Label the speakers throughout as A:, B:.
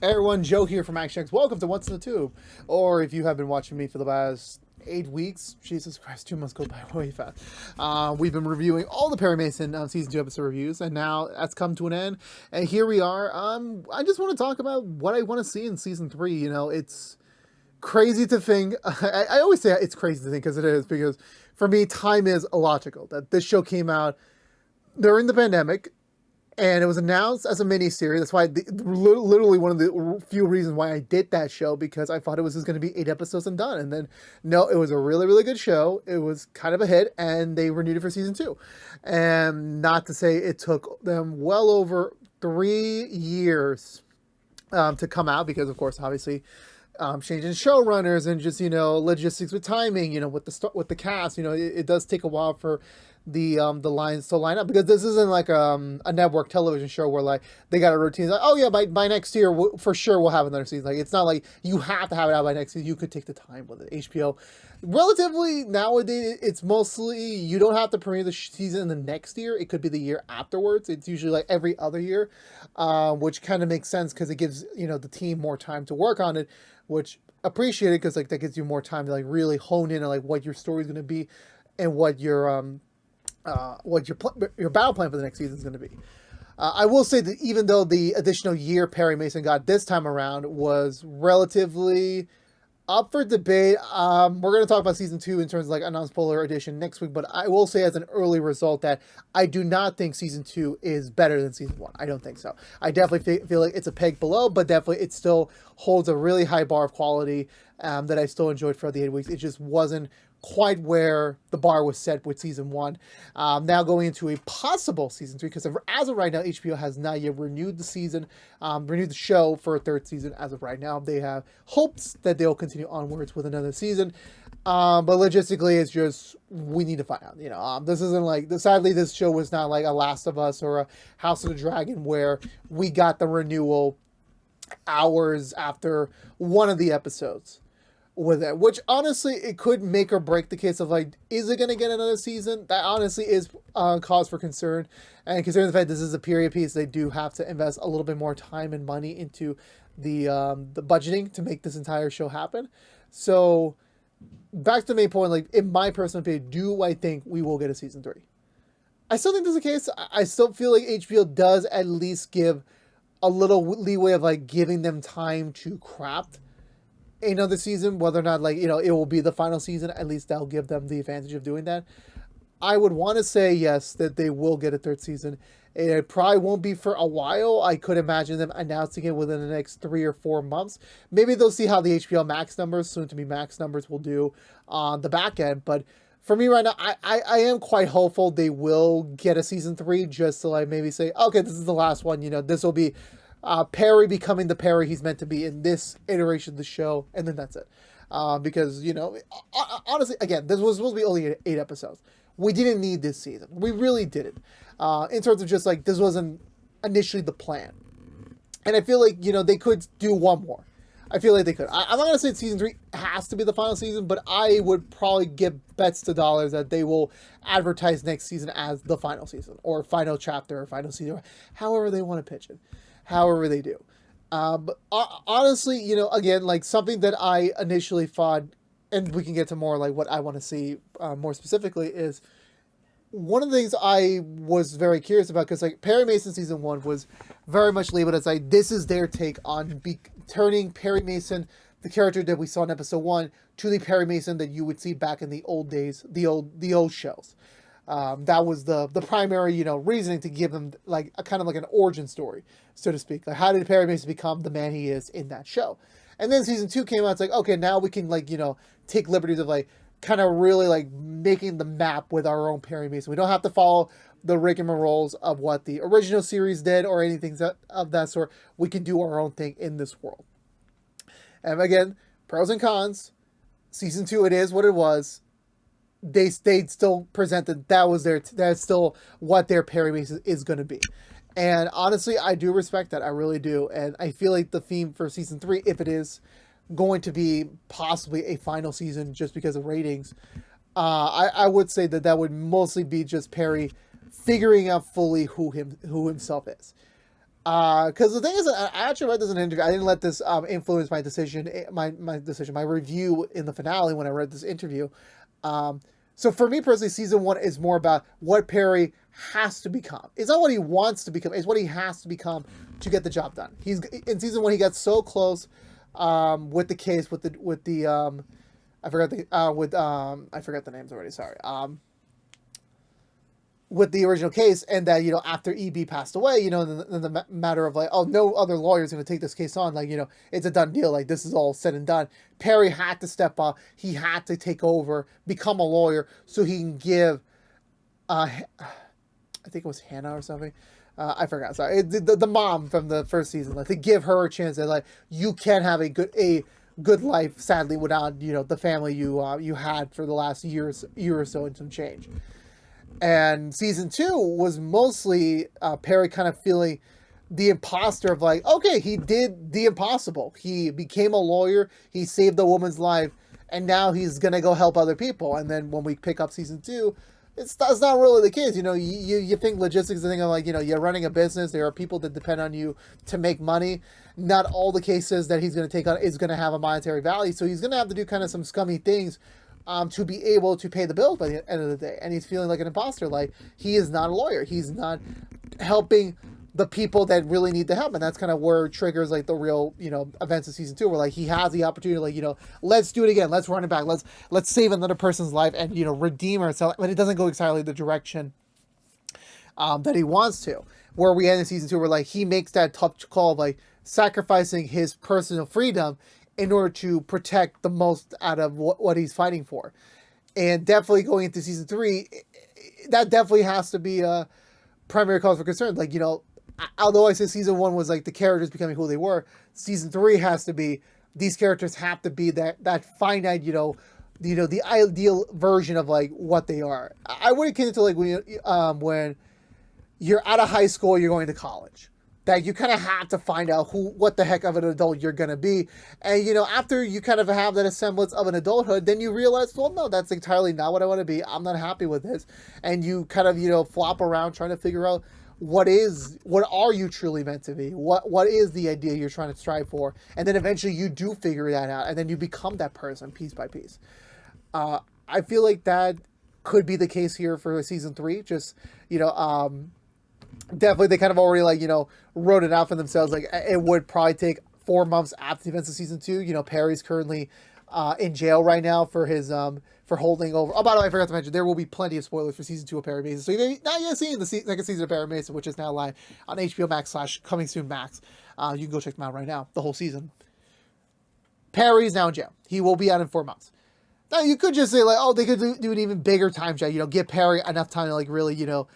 A: Hey everyone, Joe here from ActionX. Welcome to What's in the Tube. Or if you have been watching me for the past 8 weeks, Jesus Christ, 2 months go by way fast. We've been reviewing all the Perry Mason season 2 episode reviews, and now that's come to an end. And here we are. I just want to talk about what I want to see in season 3. You know, it's crazy to think. I always say it's crazy to think because it is. Because for me, time is illogical. That this show came out during the pandemic. And it was announced as a miniseries. That's why, literally one of the few reasons why I did that show, because I thought it was just going to be 8 episodes and done. And then, no, it was a really, really good show. It was kind of a hit, and they renewed it for season 2. And not to say it took them well over 3 years to come out, because, of course, obviously, changing showrunners and just, you know, logistics with timing, you know, with the cast, you know, it does take a while for the lines to line up, because this isn't like a network television show where like they got a routine like, oh yeah, by next year for sure we'll have another season. Like, it's not like you have to have it out by next season. You could take the time with it. HBO relatively nowadays, it's mostly you don't have to premiere the season in the next year. It could be the year afterwards. It's usually like every other year, which kind of makes sense because it gives, you know, the team more time to work on it, which appreciate it because like that gives you more time to like really hone in on like what your story is going to be and what your battle plan for the next season is going to be. I will say that even though the additional year Perry Mason got this time around was relatively up for debate, we're going to talk about season 2 in terms of like a non-spoiler edition next week, but I will say as an early result that I do not think season 2 is better than season 1. I don't think so. I definitely feel like it's a peg below, but definitely it still holds a really high bar of quality that I still enjoyed for the 8 weeks. It just wasn't quite where the bar was set with season 1. Now going into a possible season 3, because as of right now, HBO has not yet renewed the season, renewed the show for a 3rd season. As of right now, they have hopes that they'll continue onwards with another season. But logistically, it's just, we need to find out. You know, this isn't like, sadly, this show was not like a Last of Us or a House of the Dragon where we got the renewal hours after one of the episodes with it, which honestly it could make or break the case of like, is it going to get another season? That honestly is cause for concern, and considering the fact this is a period piece, they do have to invest a little bit more time and money into the budgeting to make this entire show happen. So back to the main point, like in my personal opinion, do I think we will get a season 3? I still think this is the case. I still feel like HBO does at least give a little leeway of like giving them time to craft another season, whether or not like, you know, it will be the final season. At least that'll give them the advantage of doing that. I would want to say yes, that they will get a 3rd season. It probably won't be for a while. I could imagine them announcing it within the next 3 or 4 months. Maybe they'll see how the HBO Max numbers, soon to be Max numbers, will do on the back end. But for me right now, I am quite hopeful they will get a season 3, just to like maybe say, okay, this is the last one. You know, this will be Perry becoming the Perry he's meant to be in this iteration of the show, and then that's it. Because, you know, honestly, again, this was supposed to be only 8 episodes. We didn't need this season. We really didn't. In terms of just like, this wasn't initially the plan. And I feel like, you know, they could do one more. I feel like they could. I'm not going to say season 3 has to be the final season, but I would probably give bets to dollars that they will advertise next season as the final season, or final chapter, or final season, or however they want to pitch it. However they do. But honestly, you know, again, like something that I initially thought, and we can get to more like what I want to see more specifically, is one of the things I was very curious about, because like Perry Mason season 1 was very much labeled as like, this is their take on turning Perry Mason, the character that we saw in episode 1, to the Perry Mason that you would see back in the old days, the old shows. That was the primary, you know, reasoning to give them like a kind of like an origin story, so to speak. Like, how did Perry Mason become the man he is in that show? And then season 2 came out. It's like, okay, now we can like, you know, take liberties of like kind of really like making the map with our own Perry Mason. We don't have to follow the rigmaroles of what the original series did or anything of that sort. We can do our own thing in this world. And again, pros and cons. Season 2, it is what it was. They still presented that's still what their Perry Mason is going to be. And honestly, I do respect that. I really do. And I feel like the theme for season 3, if it is going to be possibly a final season just because of ratings, I would say that would mostly be just Perry figuring out fully who himself is. Because the thing is, I actually read this in an interview. I didn't let this influence my decision, my review in the finale when I read this interview. So for me personally, season 1 is more about what Perry has to become. It's not what he wants to become; it's what he has to become to get the job done. He's in season 1. He got so close with the case with the I forgot the names already. Sorry. With the original case, and that, you know, after EB passed away, you know, then the matter of like, oh, no other lawyer is going to take this case on, like, you know, it's a done deal, like this is all said and done. Perry had to step up, he had to take over, become a lawyer, so he can give I think it was Hannah or something, I forgot, sorry, the mom from the first season, like to give her a chance that like you can have a good life, sadly, without, you know, the family you had for the last year or so and some change. And season 2 was mostly Perry kind of feeling the imposter of like, okay, he did the impossible. He became a lawyer. He saved a woman's life. And now he's going to go help other people. And then when we pick up season 2, that's not really the case. You know, you think logistics, the thing of like, you know, you're running a business. There are people that depend on you to make money. Not all the cases that he's going to take on is going to have a monetary value. So he's going to have to do kind of some scummy things to be able to pay the bills by the end of the day. And he's feeling like an imposter, like he is not a lawyer. He's not helping the people that really need the help. And that's kind of where it triggers like the real, you know, events of season 2, where like he has the opportunity, like, you know, let's do it again. Let's run it back. Let's save another person's life and, you know, redeem ourselves. But it doesn't go exactly the direction that he wants to. Where we end in season 2, where like he makes that tough call of like sacrificing his personal freedom in order to protect the most out of what he's fighting for. And definitely going into season 3, that definitely has to be a primary cause for concern. Like, you know, although I say season 1 was like the characters becoming who they were, season 3 has to be, these characters have to be that finite, you know, the ideal version of like what they are. I would akin it to like when you're out of high school, you're going to college. That you kind of have to find out what the heck of an adult you're going to be. And, you know, after you kind of have that semblance of an adulthood, then you realize, well, no, that's entirely not what I want to be. I'm not happy with this. And you kind of, you know, flop around trying to figure out what are you truly meant to be? What is the idea you're trying to strive for? And then eventually you do figure that out. And then you become that person piece by piece. I feel like that could be the case here for season 3. Just, you know, definitely they kind of already like, you know, wrote it out for themselves. Like it would probably take 4 months after the events of season 2. You know, Perry's currently in jail right now for his for holding over. Oh, by the way, I forgot to mention there will be plenty of spoilers for season 2 of Perry Mason. So you may not yet seen the second season of Perry Mason, which is now live on HBO Max / Coming Soon Max. You can go check them out right now, the whole season. Perry's now in jail. He will be out in 4 months. Now you could just say like, oh, they could do an even bigger time jump. You know, give Perry enough time to like really, you know,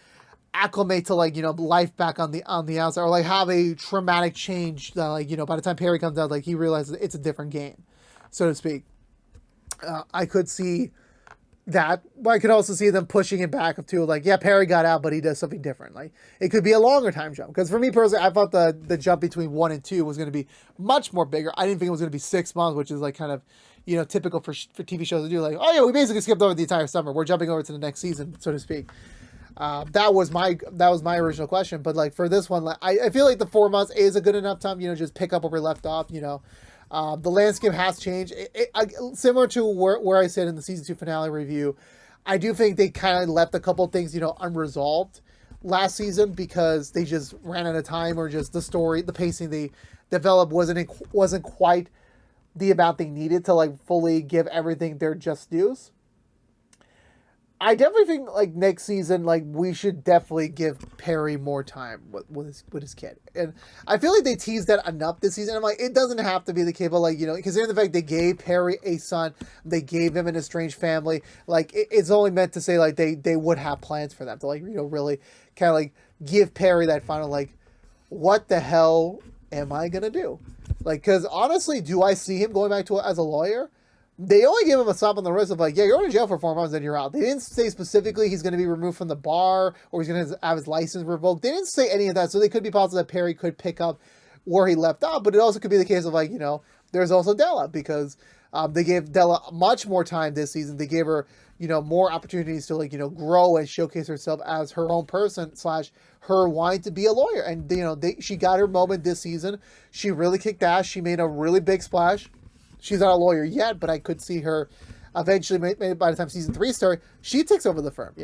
A: acclimate to like, you know, life back on the outside, or like have a traumatic change that like, you know, by the time Perry comes out, like he realizes it's a different game, so to speak. I could see that, but I could also see them pushing it back to like, yeah, Perry got out, but he does something different. Like it could be a longer time jump, because for me personally, I thought the jump between 1 and 2 was going to be much more bigger. I didn't think it was going to be 6 months, which is like kind of, you know, typical for TV shows to do. Like, oh yeah, we basically skipped over the entire summer. We're jumping over to the next season, so to speak. That was my original question, but like for this one, like, I feel like the 4 months is a good enough time, you know, just pick up where we left off. You know, the landscape has changed. Similar to where I said in the season 2 finale review, I do think they kind of left a couple things, you know, unresolved last season because they just ran out of time, or just the story, the pacing they developed wasn't quite the amount they needed to like fully give everything their just dues. I definitely think like next season, like we should definitely give Perry more time with his kid, and I feel like they teased that enough this season. I'm like, it doesn't have to be the case, but like, you know, considering the fact they gave Perry a son, they gave him an estranged family, like it's only meant to say like they would have plans for them to like, you know, really kind of like give Perry that final like, what the hell am I gonna do? Like, because honestly, do I see him going back to as a lawyer? They only give him a slap on the wrist of like, yeah, you're going to jail for 4 months and you're out. They didn't say specifically he's going to be removed from the bar or he's going to have his license revoked. They didn't say any of that. So they could be possible that Perry could pick up where he left off. But it also could be the case of like, you know, there's also Della, because they gave Della much more time this season. They gave her, more opportunities to like, grow and showcase herself as her own person / her wanting to be a lawyer. And, she got her moment this season. She really kicked ass. She made a really big splash. She's not a lawyer yet, but I could see her eventually, maybe by the time season 3 starts, she takes over the firm,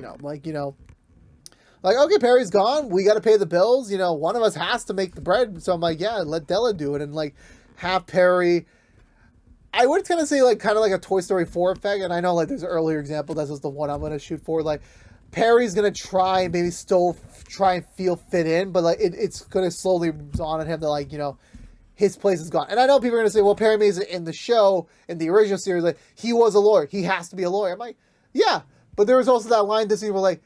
A: like, okay, Perry's gone. We got to pay the bills. One of us has to make the bread. So I'm like, yeah, let Della do it. And like have Perry, I would kind of say like kind of like a Toy Story 4 effect. And I know like there's an earlier example. That's just the one I'm going to shoot for. Like Perry's going to try and maybe still try and feel fit in, but like it's going to slowly dawn on him that like, his place is gone. And I know people are going to say, well, Perry Mason in the show, in the original series, like he was a lawyer. He has to be a lawyer. I'm like, yeah. But there was also that line this season where like,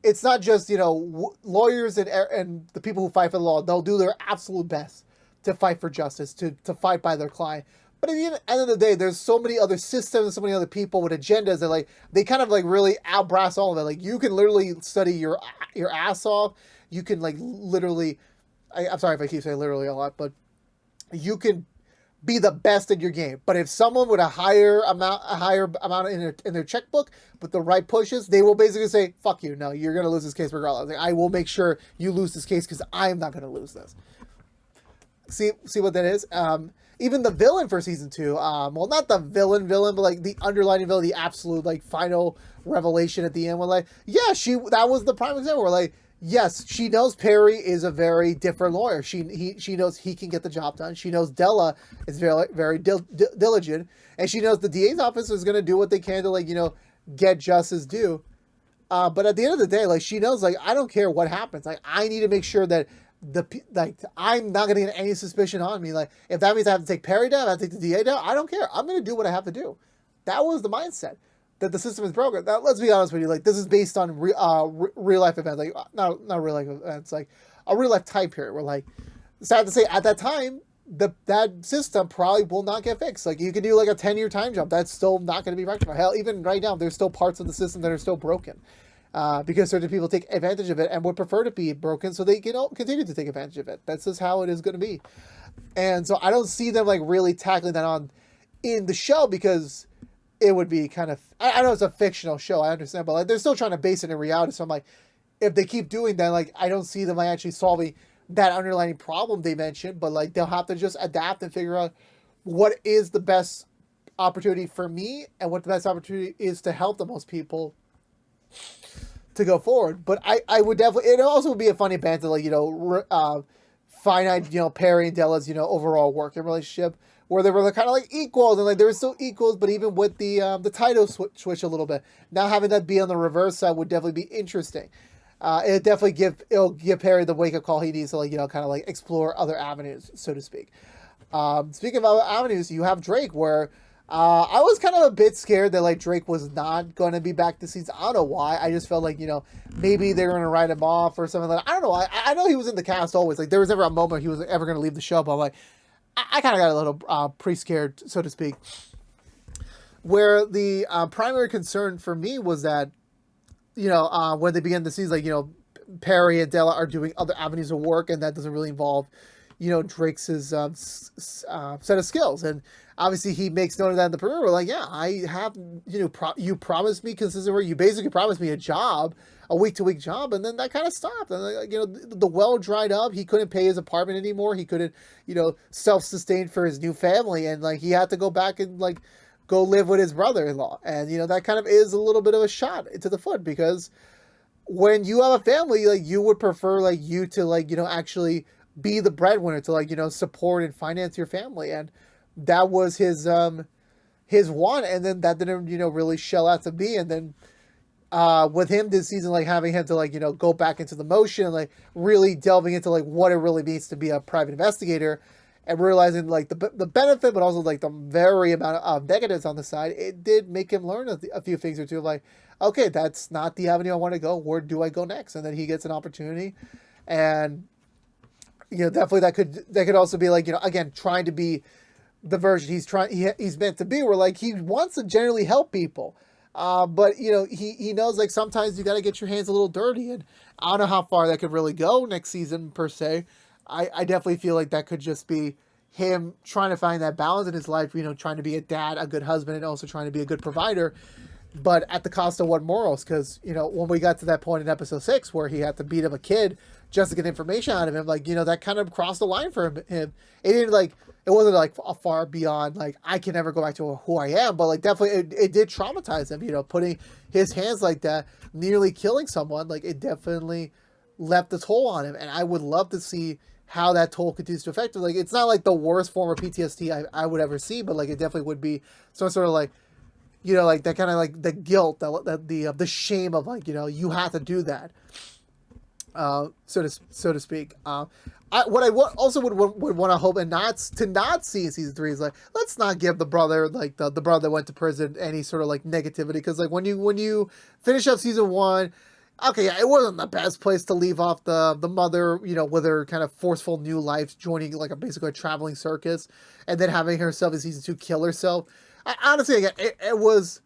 A: it's not just, lawyers and the people who fight for the law. They'll do their absolute best to fight for justice, to fight by their client. But at the end of the day, there's so many other systems, so many other people with agendas that like, they kind of like really outbrass all of it. Like you can literally study your ass off. You can like literally, I'm sorry if I keep saying literally a lot, but you can be the best at your game. But if someone with a higher amount in their checkbook with the right pushes, they will basically say, fuck you. No, you're going to lose this case regardless. Like, I will make sure you lose this case because I'm not going to lose this. See what that is? Even the villain for season 2, well, not the villain, but like the underlining villain, the absolute like final revelation at the end where like, yeah, that was the prime example where like, yes, she knows Perry is a very different lawyer. She knows he can get the job done. She knows Della is very, very diligent. And she knows the DA's office is going to do what they can to, like, get justice due. But at the end of the day, like, she knows, like, I don't care what happens. Like, I need to make sure that I'm not going to get any suspicion on me. Like, if that means I have to take Perry down, I have to take the DA down, I don't care. I'm going to do what I have to do. That was the mindset. That the system is broken. Now, let's be honest with you. Like, this is based on real life events. Like, not real life events. Like a real life time period. Where, like, sad to say, at that time, that system probably will not get fixed. Like, you can do like a 10-year time jump. That's still not going to be rectified. Hell, even right now, there's still parts of the system that are still broken, because certain people take advantage of it and would prefer to be broken, so they can continue to take advantage of it. That's just how it is going to be. And so I don't see them like really tackling that on in the show because it would be kind of, I know it's a fictional show, I understand, but like they're still trying to base it in reality. So I'm like, if they keep doing that, like I don't see them like actually solving that underlying problem they mentioned, but like they'll have to just adapt and figure out what is the best opportunity for me and what the best opportunity is to help the most people to go forward. But I would definitely, it also would be a funny banter, like, finite, Perry and Della's, overall working relationship, where they were kind of like equals, and like they were still equals, but even with the title switch a little bit, now having that be on the reverse side would definitely be interesting. It'll give Perry the wake up call he needs to like kind of like explore other avenues, so to speak. Speaking of other avenues, you have Drake, where I was kind of a bit scared that like Drake was not going to be back this season. I don't know why. I just felt like maybe they were going to write him off or something like that. I don't know. I know he was in the cast always. Like there was never a moment he was ever going to leave the show, but I'm like, I kind of got a little pre-scared, so to speak. Where the primary concern for me was that, when they began the season, like, Perry and Della are doing other avenues of work, and that doesn't really involve, Drake's set of skills. And obviously he makes note of that in the premiere. We're like, yeah, I have, you promised me consistent work. You basically promised me a week-to-week job, and then that kind of stopped. And the well dried up. He couldn't pay his apartment anymore. He couldn't, self-sustain for his new family, and like he had to go back and like go live with his brother-in-law. And that kind of is a little bit of a shot into the foot, because when you have a family, like you would prefer like you to like actually be the breadwinner to like support and finance your family, and that was his want, and then that didn't really shell out to be. And then with him this season, like having him to like go back into the motion, like really delving into like what it really means to be a private investigator, and realizing like the benefit, but also like the very amount of negatives on the side, it did make him learn a few things or two. Like, okay, that's not the avenue I want to go. Where do I go next? And then he gets an opportunity, and definitely that could also be like again trying to be the version he's meant to be, where like he wants to generally help people, but he knows like sometimes you got to get your hands a little dirty, and I don't know how far that could really go next season per se. I definitely feel like that could just be him trying to find that balance in his life, trying to be a dad, a good husband, and also trying to be a good provider. but at the cost of what morals? Because, you know, when we got to that point in episode 6 where he had to beat up a kid just to get information out of him, like, you know, that kind of crossed the line for him. It didn't, like, it wasn't like a far beyond, like, I can never go back to who I am, but, like, definitely it did traumatize him, you know, putting his hands like that, nearly killing someone. Like, it definitely left a toll on him, and I would love to see how that toll continues to affect him. Like, it's not like the worst form of PTSD I would ever see, but, like, it definitely would be some sort of, like, you know, like, that kind of, like, the guilt, the shame of, like, you know, you have to do that, so to speak. What I also would want to hope and not see in season 3 is, like, let's not give the brother, like, the brother that went to prison, any sort of, like, negativity, because, like, when you finish up season 1, okay, yeah, it wasn't the best place to leave off the mother, you know, with her kind of forceful new life, joining, like, basically a traveling circus, and then having herself in season 2 kill herself. Honestly, again, it was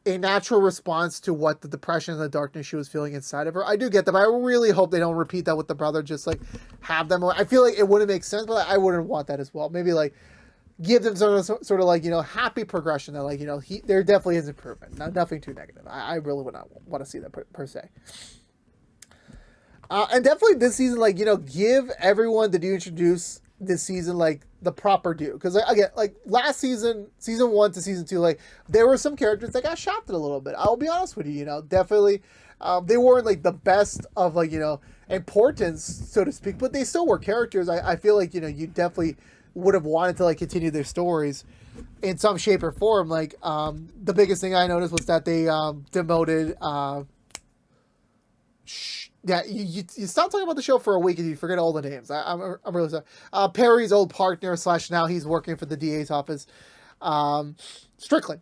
A: a natural response to what the depression and the darkness she was feeling inside of her. I do get them. I really hope they don't repeat that with the brother, just, like, have them. I feel like it wouldn't make sense, but I wouldn't want that as well. Maybe, like, give them sort of like, you know, happy progression that, like, you know, there definitely is improvement. Nothing too negative. I really would not want to see that per se. And definitely this season, like, you know, give everyone that you introduce this season, like, the proper due. Because, like, again, like, last season 1 to season 2, like, there were some characters that got shafted a little bit. I'll be honest with you, you know, definitely, they weren't, like, the best of, like, you know, importance, so to speak, but they still were characters. I feel like, you know, you definitely would have wanted to, like, continue their stories in some shape or form. Like, the biggest thing I noticed was that they demoted yeah, you stop talking about the show for a week and you forget all the names. I'm really sorry. Perry's old partner / now he's working for the DA's office, Strickland.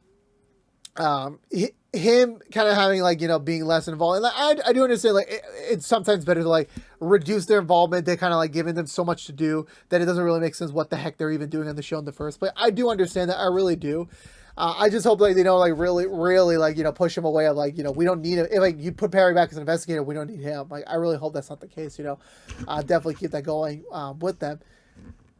A: Him kind of having, like, you know, being less involved. And, like, I do understand, like, it's sometimes better to, like, reduce their involvement. They're kind of, like, giving them so much to do that it doesn't really make sense what the heck they're even doing on the show in the first place. I do understand that. I really do. I just hope, like, they don't, like, really, like, you know, push him away of, like, you know, we don't need him. If, like, you put Perry back as an investigator, we don't need him. Like, I really hope that's not the case, you know. Definitely keep that going with them.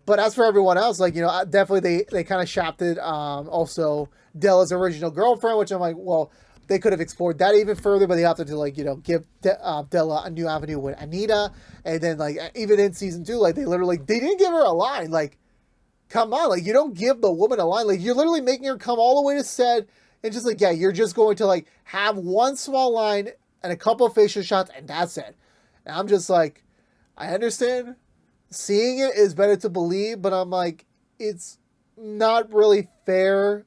A: But as for everyone else, like, you know, definitely they kind of shafted also Della's original girlfriend, which I'm like, well, they could have explored that even further, but they opted to, like, you know, give Della a new avenue with Anita. And then, like, even in season 2, like, they didn't give her a line. Like, come on, like, you don't give the woman a line. Like, you're literally making her come all the way to set and just, like, yeah, you're just going to, like, have one small line and a couple of facial shots, and that's it. And I'm just like, I understand. Seeing it is better to believe, but I'm like, it's not really fair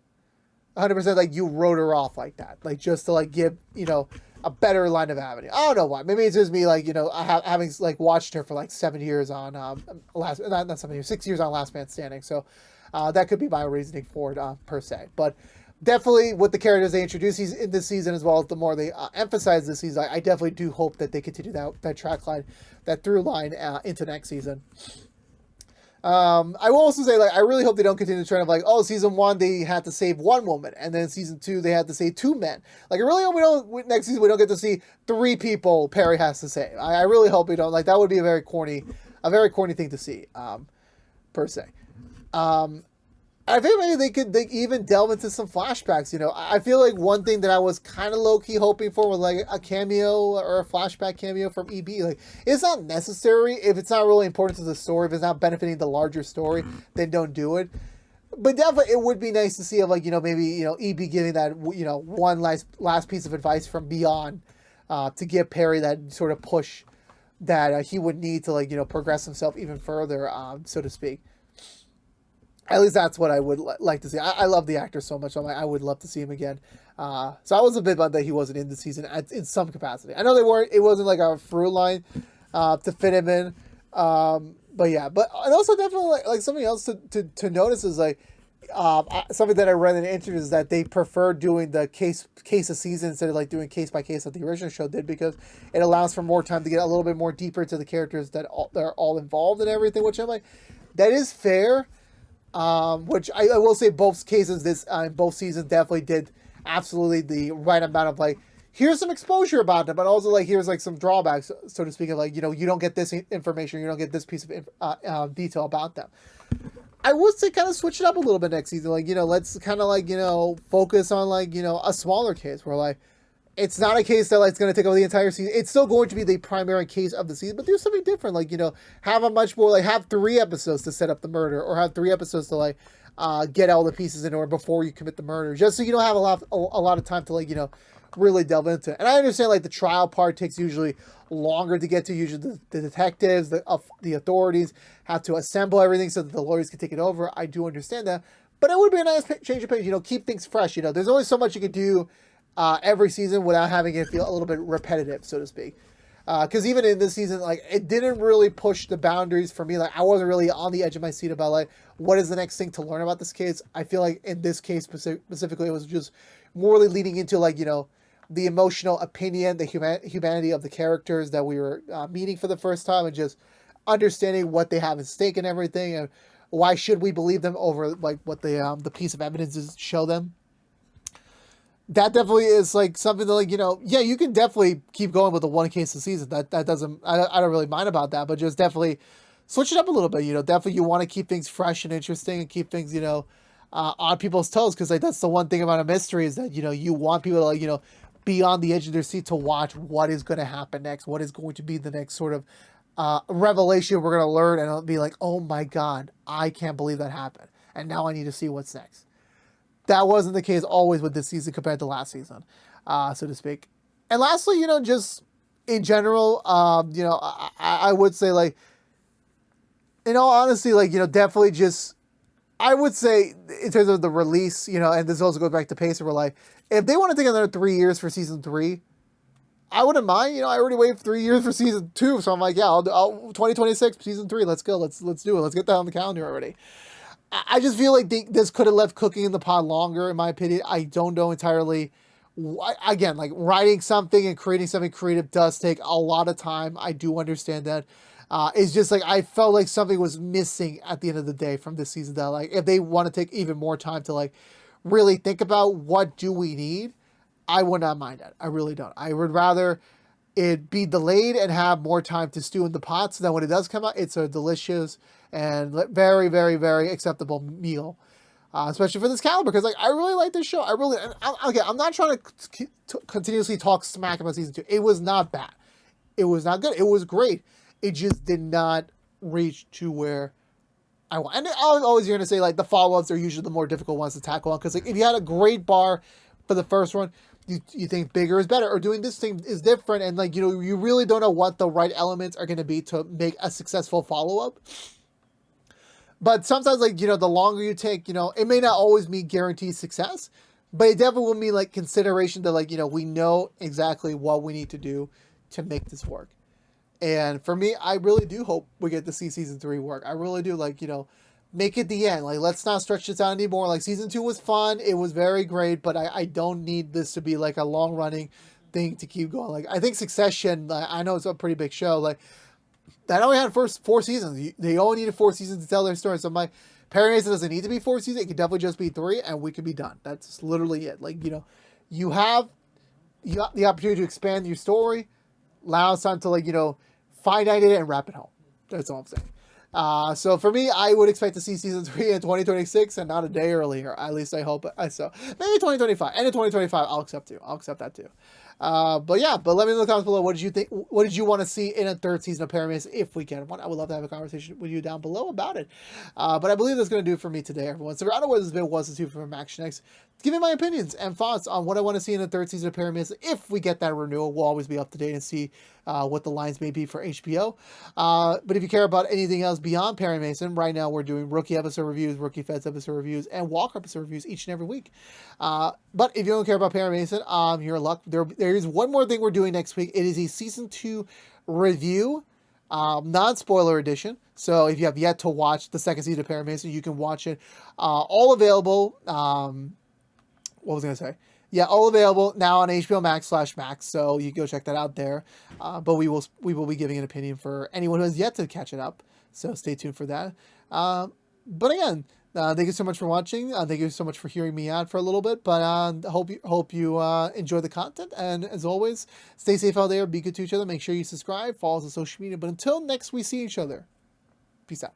A: 100%, like, you wrote her off like that. Like, just to, like, give, you know, a better line of avenue. I don't know why. Maybe it's just me, like, you know, having, like, watched her for, like, 7 years on not 7 years, 6 years on Last Man Standing. So that could be my reasoning for it per se. But definitely with the characters they introduce in this season, as well as the more they emphasize this season, I definitely do hope that they continue that track line, that through line into next season. I will also say, like, I really hope they don't continue the trend of, like, oh, season 1 they had to save one woman, and then season 2 they had to save 2 men. Like, I really hope next season we don't get to see 3 people Perry has to save. I really hope we don't. Like, that would be a very corny thing to see, per se. I think maybe they even delve into some flashbacks. You know, I feel like one thing that I was kind of low-key hoping for was, like, a cameo or a flashback cameo from EB. Like, it's not necessary if it's not really important to the story. If it's not benefiting the larger story, then don't do it. But definitely, it would be nice to see, like, you know, maybe, you know, EB giving that, you know, one last piece of advice from beyond to give Perry that sort of push that he would need to, like, you know, progress himself even further, so to speak. At least that's what I would like to see. I love the actor so much. I'm like, I would love to see him again. So I was a bit bummed that he wasn't in the season in some capacity. I know it wasn't like a through line to fit him in. But yeah, and also definitely like something else to notice is, like, something that I read in an interview is that they prefer doing the case of season instead of, like, doing case by case that the original show did, because it allows for more time to get a little bit more deeper into the characters that are all involved and everything, which I'm like, that is fair. Which I will say both cases in both seasons definitely did absolutely the right amount of, like, here's some exposure about them, but also, like, here's, like, some drawbacks, so to speak, of, like, you know, you don't get this information, you don't get this piece of detail about them. I would say kind of switch it up a little bit next season. Like, let's kind of like, focus on like, a smaller case where like, it's not a case that like it's going to take over the entire season. It's still going to be the primary case of the season, but do something different. Like, have a much more like have 3 episodes to set up the murder, or have 3 episodes to like get all the pieces in order before you commit the murder, just so you don't have a lot of time to like really delve into it. And I understand like the trial part takes usually longer to get to. Usually the detectives, the authorities have to assemble everything so that the lawyers can take it over. I do understand that, but it would be a nice change of pace. Keep things fresh. There's only so much you could do every season without having it feel a little bit repetitive, so to speak. Because even in this season, like, it didn't really push the boundaries for me. Like, I wasn't really on the edge of my seat about like what is the next thing to learn about this case. I feel like in this case specifically, it was just morely leading into like the emotional opinion, the humanity of the characters that we were meeting for the first time, and just understanding what they have at stake and everything, and why should we believe them over like what the piece of evidence is show them. That definitely is like something that like, yeah, you can definitely keep going with the one case a season. That doesn't, I don't really mind about that, but just definitely switch it up a little bit. Definitely you want to keep things fresh and interesting and keep things, on people's toes. Cause like, that's the one thing about a mystery is that, you want people to like, be on the edge of their seat to watch what is going to happen next. What is going to be the next sort of, revelation we're going to learn, and it'll be like, oh my God, I can't believe that happened. And now I need to see what's next. That wasn't the case always with this season compared to last season, so to speak. And lastly, just in general, I would say like, in all honesty, like, definitely just, I would say in terms of the release, and this also goes back to Pacer, where like, if they want to take another 3 years for season 3, I wouldn't mind. I already waited 3 years for season 2, so I'm like, yeah, I'll 2026 season 3. Let's go. Let's do it. Let's get that on the calendar already. I just feel like this could have left cooking in the pot longer, in my opinion. I don't know entirely. Again, like writing something and creating something creative does take a lot of time. I do understand that. It's just like I felt like something was missing at the end of the day from this season. That like if they want to take even more time to like really think about what do we need, I would not mind that. I really don't. I would rather it be delayed and have more time to stew in the pot, so that when it does come out, it's a delicious and very, very, very acceptable meal, especially for this caliber. Because like I really like this show. I'm not trying to continuously talk smack about season 2. It was not bad. It was not good. It was great. It just did not reach to where I want. And always you're gonna say like the follow-ups are usually the more difficult ones to tackle on, because like if you had a great bar for the first one, you think bigger is better, or doing this thing is different, and like you really don't know what the right elements are going to be to make a successful follow-up. But sometimes like the longer you take, it may not always mean guaranteed success, but it definitely will mean like consideration that like we know exactly what we need to do to make this work. And for me, I really do hope we get to see season 3 work. I really do, like, make it the end. Like, let's not stretch this out anymore. Like, season 2 was fun. It was very great, but I don't need this to be like a long running thing to keep going. Like, I think Succession, I know it's a pretty big show. Like, that only had first 4 seasons. They only needed 4 seasons to tell their story. So my Perry Mason doesn't need to be 4 seasons. It could definitely just be 3, and we could be done. That's literally it. Like, you have the opportunity to expand your story, allow us time to like, finite it and wrap it home. That's all I'm saying. So for me, I would expect to see season 3 in 2026 and not a day earlier. At least I hope. So maybe 2025. And in 2025, I'll accept too. I'll accept that too. But let me know in the comments below. What did you think? What did you want to see in a 3rd season of Perry Mason if we get one? I would love to have a conversation with you down below about it. But I believe that's going to do it for me today, everyone. So I don't know what this video was to from ActionX. Give me my opinions and thoughts on what I want to see in the 3rd season of Perry Mason. If we get that renewal, we'll always be up to date and see what the lines may be for HBO. But if you care about anything else beyond Perry Mason, right now we're doing rookie episode reviews, rookie Feds episode reviews, and Walker episode reviews each and every week. But if you don't care about Perry Mason, you're in luck. There is one more thing we're doing next week. It is a season 2 review, non-spoiler edition. So if you have yet to watch the 2nd season of Perry Mason, you can watch it. All available. What was I going to say? Yeah, all available now on HBO Max/Max, so you can go check that out there. But we will be giving an opinion for anyone who has yet to catch it up, so stay tuned for that. But again, thank you so much for watching. Thank you so much for hearing me out for a little bit. But hope you enjoy the content, and as always, stay safe out there. Be good to each other. Make sure you subscribe, follow us on social media. But until next we see each other, peace out.